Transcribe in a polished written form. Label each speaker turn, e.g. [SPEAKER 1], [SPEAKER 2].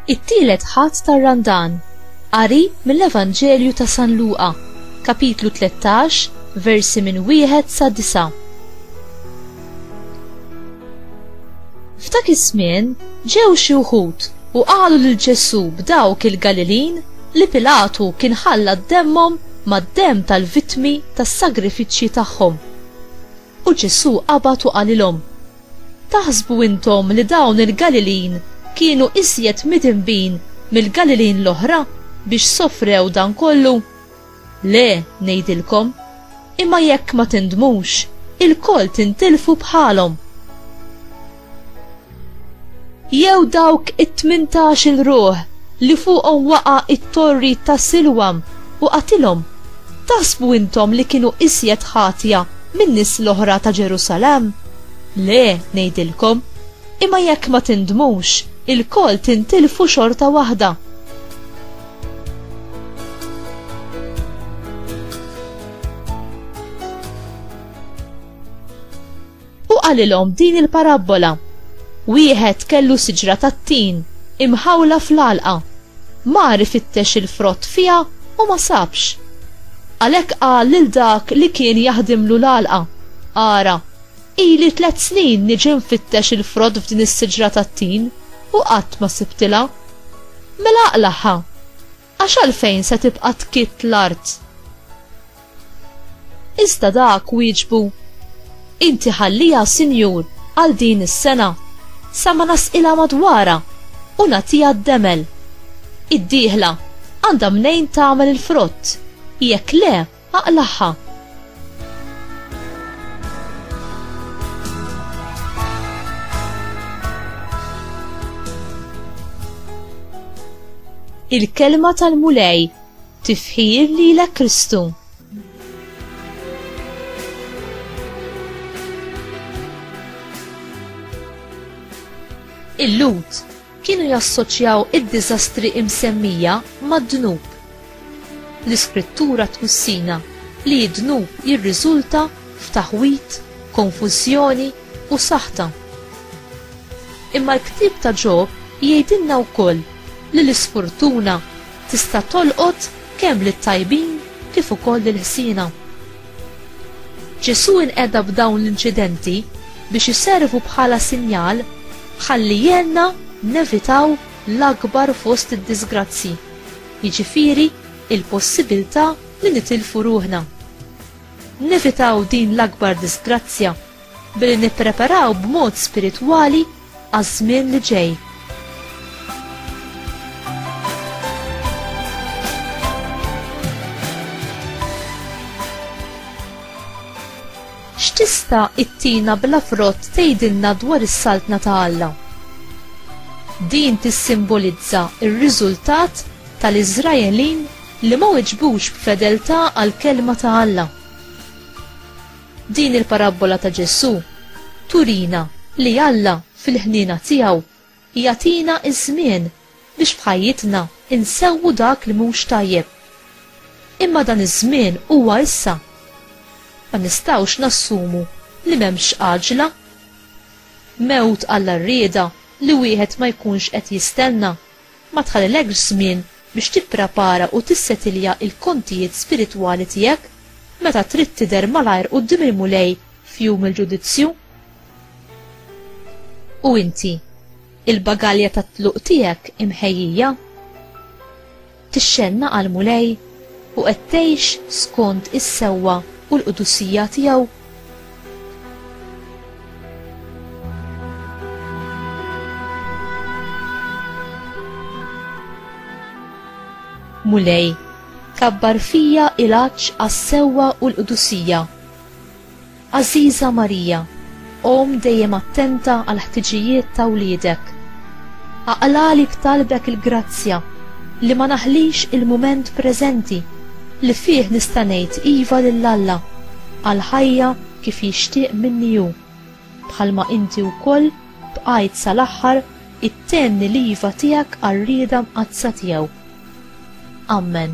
[SPEAKER 1] It-tielet ħadd tar-Randan. Qari mill-Evanġelju ta' San Luqa, kapitlu 13, versi minn 1 sa 9. F'dak iż-żmien ġew xi wħud u qalu lil Ġesu b'dawk il-Galilin li Pilatu kien ħalla d-demmhom mad-demm tal-vittmi tas-sagrifiċċji tagħhom. U Ġesu qabad u qalilhom: Taħsbu intom li dawn il-Galilin kienu iżjed midinbin mill-Galilin l-oħra biex sofrew dan kollu? Le, ngħidilkom, imma jekk ma tindmux, il-koll tintilfu bħalhom. Jew dawk it-18 ruħ li fuqhom waqa' it-torri ta' Silwam u qatilhom, taħsbu intom li kienu iżjed ħatja min-nies l-oħra ta' Ġerusalemm? Le, ngħidilkom, imma jekk ma tindmux, il-koll tintilfu xorta waħda. U qalilhom din il-parabola: wieħed kellu siġra tat-tin imħawla fl-għalqa, mar ifittex il-frott fiha u ma sabx. Għalhekk qal lil dak li kien jaħdimlu l-għalqa: ara, ili 3 snin niġi nfittex il-frott f'din is-siġra tat-tin u qatt ma sibtilha. Mela aqlaħħa, għax għalfejn se tibqa' tkitt l-art. Iżda dak wieġbu: inti ħallija Sinjur għal din is-sena sa ma nasqilha madwarha u nagħtiha d-demel. Id-dieħla għandha mnejn tagħmel il-frott, jekk le aqlaħħa. Il-kelma tal-mulej, tifħir lilek Kristu. Il-Lut kienu jassoċjaw id-diżastri imsemmija mad-dnub. L-Iskrittura tmussina li d-dnub jirriżulta f'taħwit, konfużjoni u saħta. Imma l-ktieb ta' Ġob jgħidilna wkoll li l-isfortuna tista' tolqot kemm lit-tajbin kif ukoll lil-ħsiena. Ġesu inqeda b'dawn l-inċidenti biex iservu bħala sinjal ħalli jenna nevitaw l-akbar fost id-disgrazzi, jiġifieri il-possibilità li nitilfu ruħna. Nevitaw din l-akbar disgrazzja billi nippreparaw b'mod spiritwali għaż-żmien li ġej. X'tista' ittina bla frott tgħidilna dwar is-saltna ta' Alla? Din tissimbolizza r-riżultat tal-Iżraelin li ma weġbux b'fedeltà għall-kelma ta' Alla. Din il-parabola ta' Ġesu turina li Alla fil-ħniena tiegħu jagħtina iż-żmien biex f'ħajjitna insewwu dak li mhux tajjeb. Imma dan iż-żmien huwa issa. Ma nistgħux nassumu li m'hemmx għaġla. Mewt Alla rrieda li wieħed ma jkunx qed jistenna ma tħallilekx żmien biex tipprepara u tissetilja il-kontijiet spiritwali tiegħek meta trid tidher malajr quddiem il-mulej f'jum il-ġudizzju. U inti, il-bagalja tat-tluq tiegħek imħejjija? Tixxenna għall-mulej u qed tgħix skont is-sewwa u l-qudussija tiegħu? Mulej, kabbar fija il-għaġġ għas-sewwa u l-qudussija. Għażiża Marija, qom dejjem attenta għal ħtiġijiet ta' wliedek. Aqlali b'talbek il-grazzja li ma naħlix il-mument preżenti li fih nista' ngħid iva lil Alla għal ħajja kif jixtieq minni hu, bħalma inti wkoll bqajt sal-aħħar ittenni l-iva tiegħek għar-rieda mqazza tiegħu. Amen.